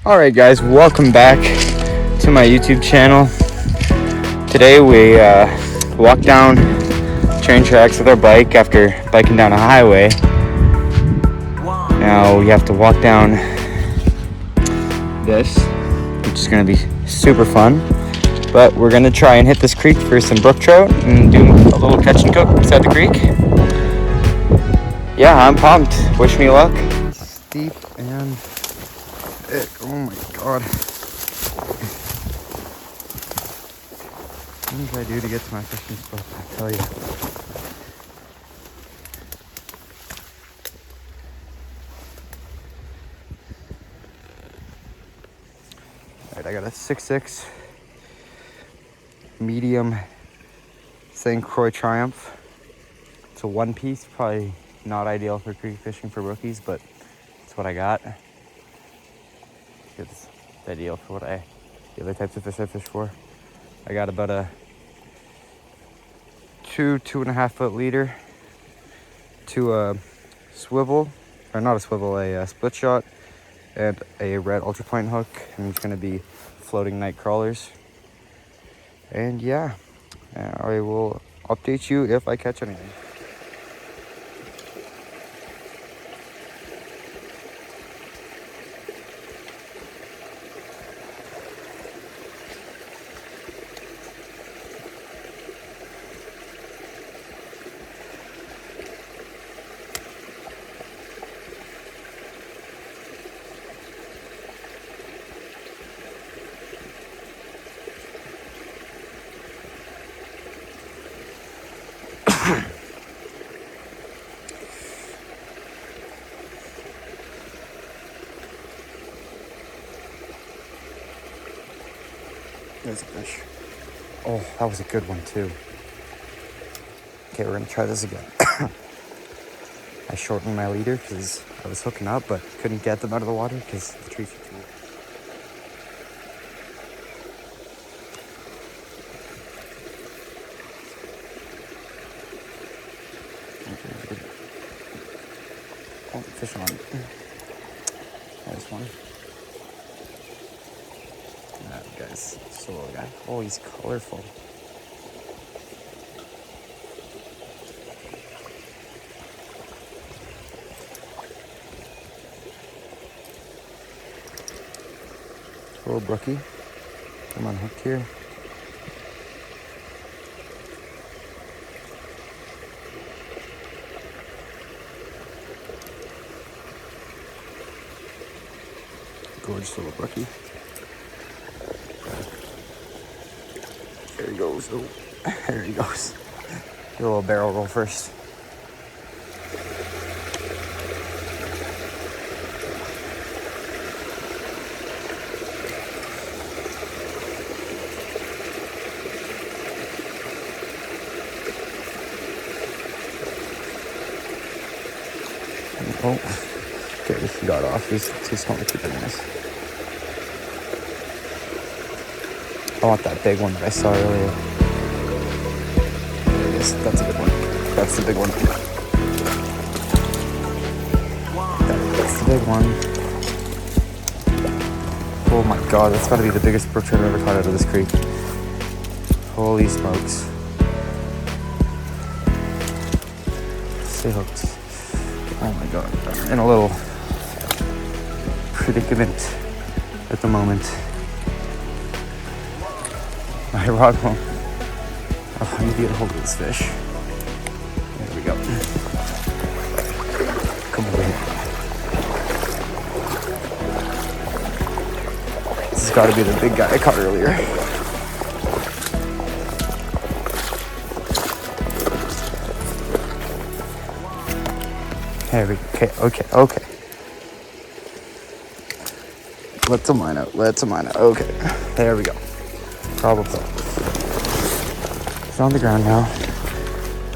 Alright guys, welcome back to my YouTube channel. Today we walked down train tracks with our bike after biking down a highway. Now we have to walk down this, which is going to be super fun. But we're going to try and hit this creek for some brook trout and do a little catch and cook beside the creek. Yeah, I'm pumped. Wish me luck. Steep and thick. Oh my god. What did I do to get to my fishing spot? I tell you. Alright, I got a 6'6" medium St. Croix Triumph. It's a one piece, probably not ideal for creek fishing for rookies, but it's what I got. It's ideal for the other types of fish I fish for. I got about a 2.5 foot leader to a swivel, or not a swivel, a split shot, and a red ultraplane hook. And it's going to be floating night crawlers. And yeah, I will update you if I catch anything. There's a fish. Oh, that was a good one too. Okay, we're gonna try this again. I shortened my leader because I was hooking up, but couldn't get them out of the water because the trees were too. Oh, fish on. There's one. That guy's so little guy. Oh, he's colorful. Little brookie. I'm unhooked here. Gorgeous little brookie. There he goes. Oh, there he goes. Do a little barrel roll first. Oh, okay, he got off. He's too small to keep in this. I want that big one that I saw earlier. There it is. That's a good one. That's the big one. That's the big one. Oh my god, that's gotta be the biggest brook trout I've ever caught out of this creek. Holy smokes. Stay hooked. Oh my god, I'm in a little predicament at the moment. My rod won't. Oh, I need to get a hold of this fish. There we go. Come over here. This has got to be the big guy I caught earlier. There we go. Okay. Let's a mine out. Okay, there we go. Probably. It's on the ground now.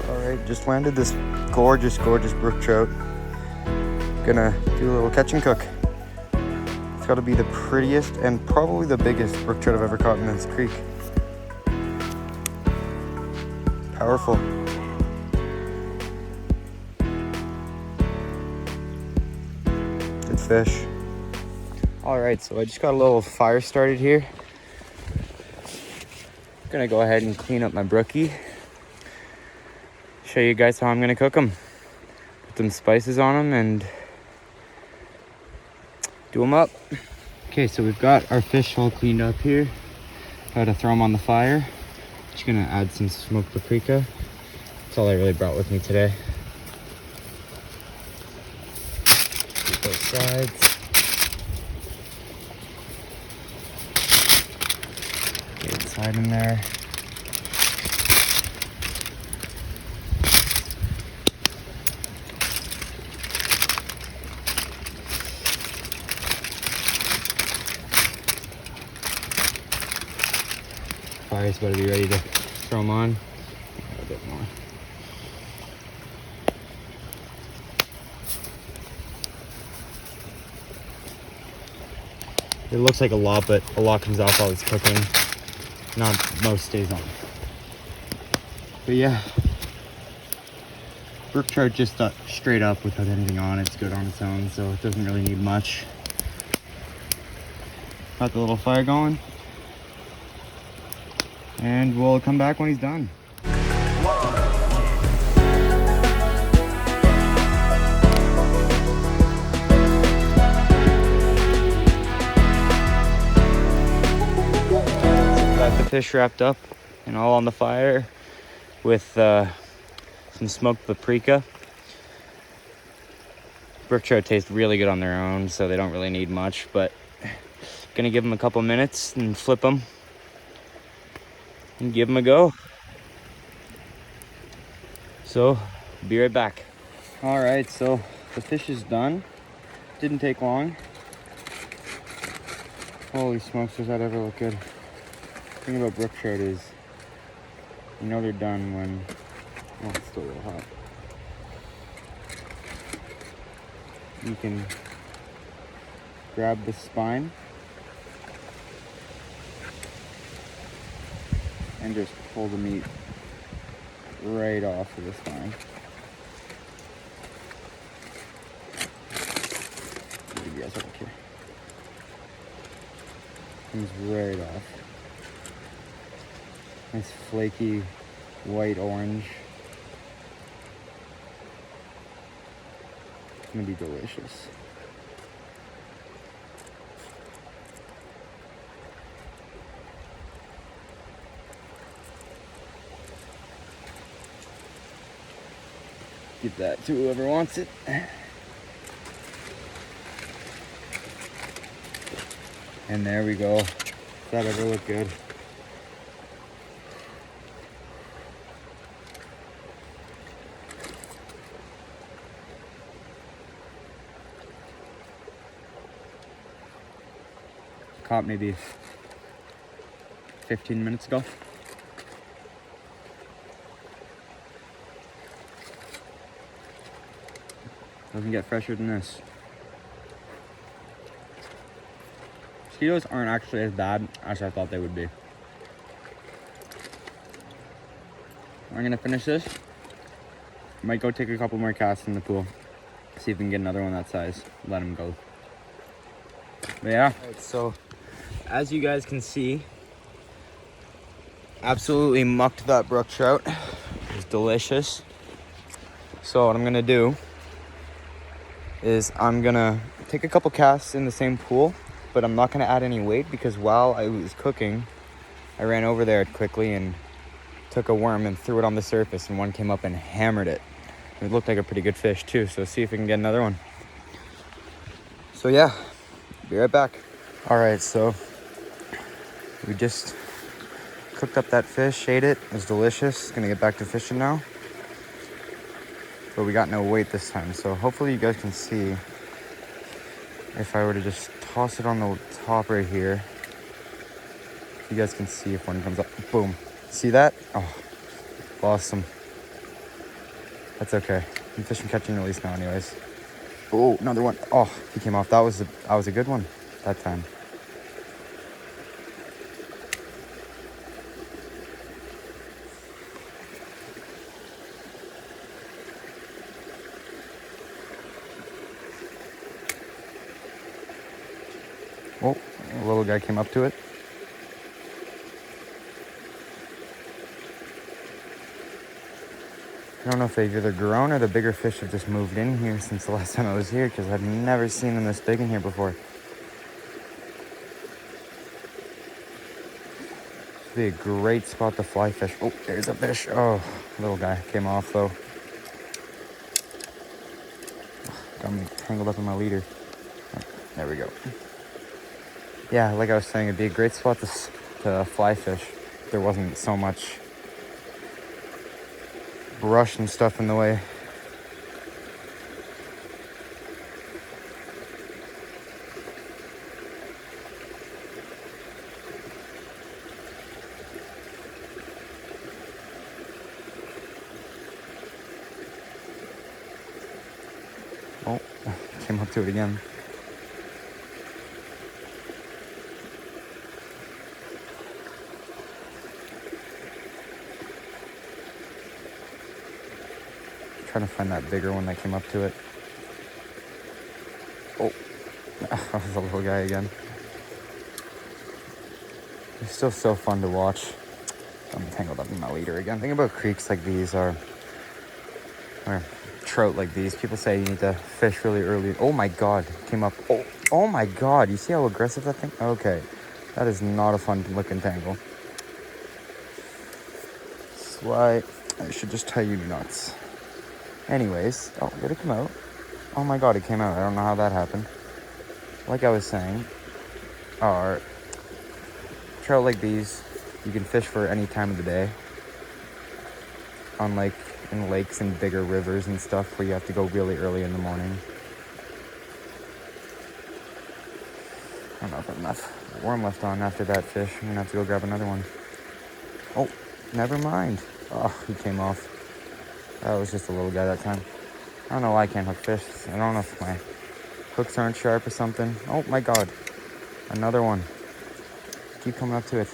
Alright, just landed this gorgeous brook trout. Gonna do a little catch and cook. It's gotta be the prettiest and probably the biggest brook trout I've ever caught in this creek. Powerful. Good fish. All right, so I just got a little fire started here. Gonna go ahead and clean up my brookie. Show you guys how I'm gonna cook them. Put some spices on them and do them up. Okay, so we've got our fish all cleaned up here. Got to throw them on the fire. Just gonna add some smoked paprika. That's all I really brought with me today. Keep both sides. Get inside in there. Fire's about to be ready to throw them on. A bit more. It looks like a lot, but a lot comes off while it's cooking. Not most stays on. But yeah, brook trout just straight up without anything on. It's good on its own, so it doesn't really need much. Got the little fire going. And we'll come back when he's done. Got the fish wrapped up and all on the fire with some smoked paprika. Brook trout taste really good on their own, so they don't really need much, but gonna give them a couple minutes and flip them and give them a go. So, be right back. All right, so the fish is done. Didn't take long. Holy smokes, does that ever look good? The thing about brook trout is, you know they're done when, oh, it's still a little hot. You can grab the spine and just pull the meat right off of the spine. Give you guys a look here. Comes right off. Nice flaky white orange. It's gonna be delicious. Give that to whoever wants it. And there we go. Does that ever look good? Caught maybe 15 minutes ago. Doesn't get fresher than this. Mosquitoes aren't actually as bad as I thought they would be. I'm gonna finish this. Might go take a couple more casts in the pool. See if we can get another one that size. Let him go. But yeah. All right, so as you guys can see, absolutely mucked that brook trout. It was delicious. So what I'm gonna do is I'm gonna take a couple casts in the same pool, but I'm not gonna add any weight because while I was cooking, I ran over there quickly and took a worm and threw it on the surface, and one came up and hammered it. It looked like a pretty good fish too, so see if we can get another one. So yeah, be right back. All right, so we just cooked up that fish, ate it. It was delicious. Gonna get back to fishing now. But we got no weight this time, so hopefully you guys can see. If I were to just toss it on the top right here, you guys can see if one comes up. Boom. See that? Oh, awesome. That's okay. I'm fishing, catch, and release now anyways. Oh, another one. Oh, he came off. That was a good one that time. Oh, a little guy came up to it. I don't know if they've either grown or the bigger fish have just moved in here since the last time I was here, because I've never seen them this big in here before. This would be a great spot to fly fish. Oh, there's a fish. Oh, little guy came off though. Got me tangled up in my leader. Oh, there we go. Yeah, like I was saying, it'd be a great spot to fly fish. There wasn't so much brush and stuff in the way. Oh, came up to it again. Trying to find that bigger one that came up to it. Oh, that was a little guy again. It's still so fun to watch. I'm tangled up in my leader again. Think about creeks like these or trout like these. People say you need to fish really early. Oh my God, came up. Oh my God, you see how aggressive that thing? Okay, that is not a fun looking tangle. That's why I should just tie you nuts. Anyways, oh, did it come out? Oh my God, it came out. I don't know how that happened. Like I was saying, trout like these, you can fish for any time of the day. Unlike in lakes and bigger rivers and stuff where you have to go really early in the morning. I don't know if I have enough worm left on after that fish. I'm gonna have to go grab another one. Oh, never mind. Oh, he came off. That was just a little guy that time. I don't know why I can't hook fish. I don't know if my hooks aren't sharp or something. Oh my God, another one. Keep coming up to it.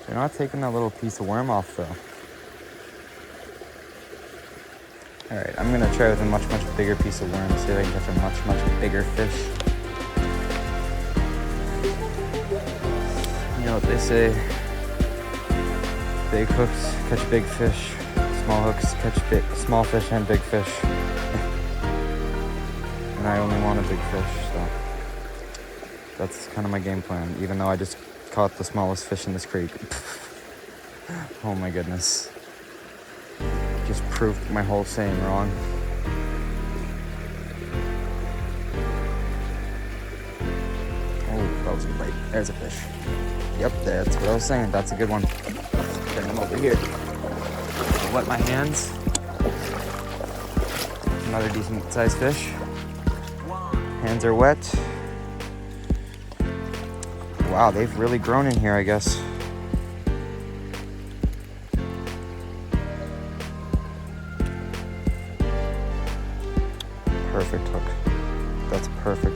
They're not taking that little piece of worm off though. All right, I'm gonna try with a much bigger piece of worm, see if I can catch a much bigger fish. You know what they say, big hooks catch big fish, small hooks catch small fish and big fish. And I only want a big fish, so that's kind of my game plan, even though I just caught the smallest fish in this creek. Oh my goodness. Just proved my whole saying wrong. Oh, that was a bite. There's a fish. Yep, that's what I was saying. That's a good one. Bring them over here. I'll wet my hands. Another decent sized fish. Hands are wet. Wow, they've really grown in here, I guess. Perfect hook. That's perfect.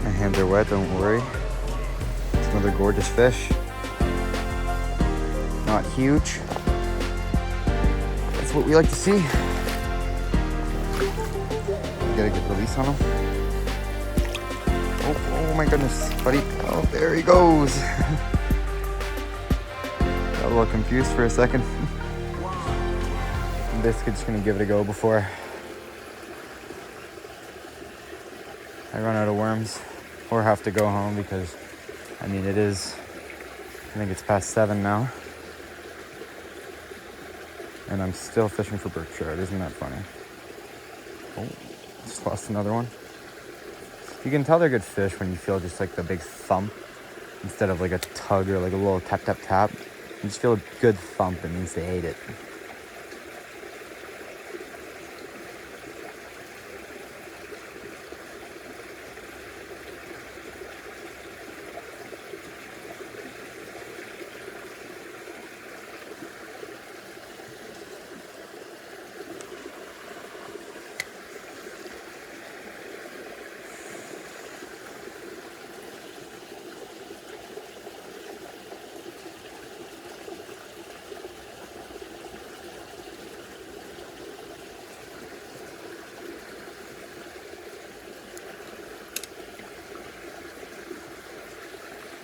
My hands are wet, don't worry. It's another gorgeous fish. Not huge. That's what we like to see. Gotta get release on him. Oh my goodness, buddy. Oh, there he goes. Got a little confused for a second. Biscuit's gonna give it a go before I run out of worms or have to go home, because I mean it is, I think it's past 7 now, and I'm still fishing for brook trout. Isn't that funny? Oh, just lost another one. You can tell they're good fish when you feel just like the big thump instead of like a tug or like a little tap tap tap. You just feel a good thump. It means they ate it.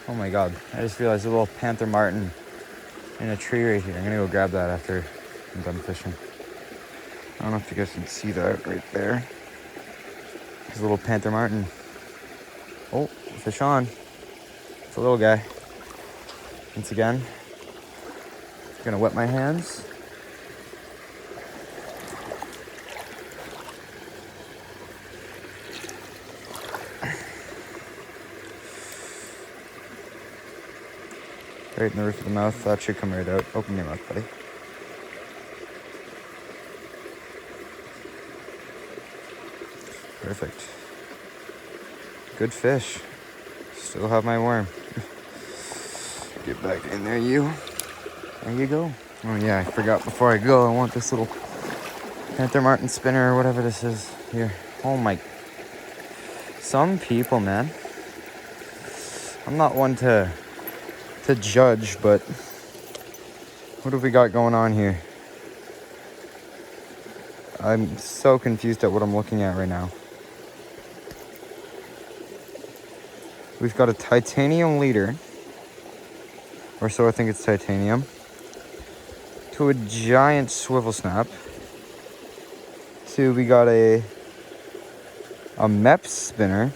Oh my god, I just realized a little panther martin in a tree right here. I'm gonna go grab that after I'm done fishing. I don't know if you guys can see that right there. There's a little panther martin. Oh, fish on. It's a little guy. Once again, gonna wet my hands. Right in the roof of the mouth. That should come right out. Open your mouth, buddy. Perfect. Good fish. Still have my worm. Get back in there, you. There you go. Oh yeah, I forgot before I go, I want this little panther martin spinner or whatever this is here. Oh my. Some people, man. I'm not one to judge, but what have we got going on here? I'm so confused at what I'm looking at right now. We've got a titanium leader, or so I think it's titanium, to a giant swivel snap, to we got a MEP spinner,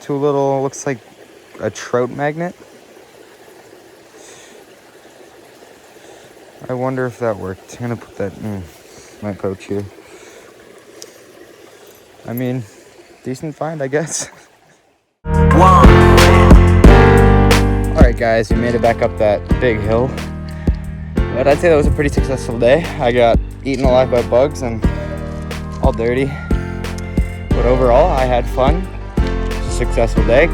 to a little, looks like a trout magnet. I wonder if that worked. I'm gonna put that in my pouch here. I mean, decent find, I guess. Alright guys, we made it back up that big hill. But I'd say that was a pretty successful day. I got eaten alive by bugs and all dirty. But overall, I had fun. It's a successful day.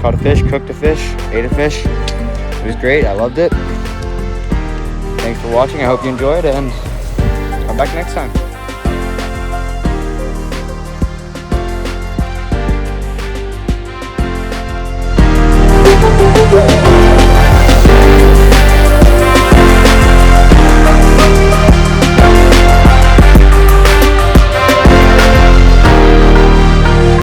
Caught a fish, cooked a fish, ate a fish. It was great, I loved it. Thanks for watching, I hope you enjoyed, and come back next time.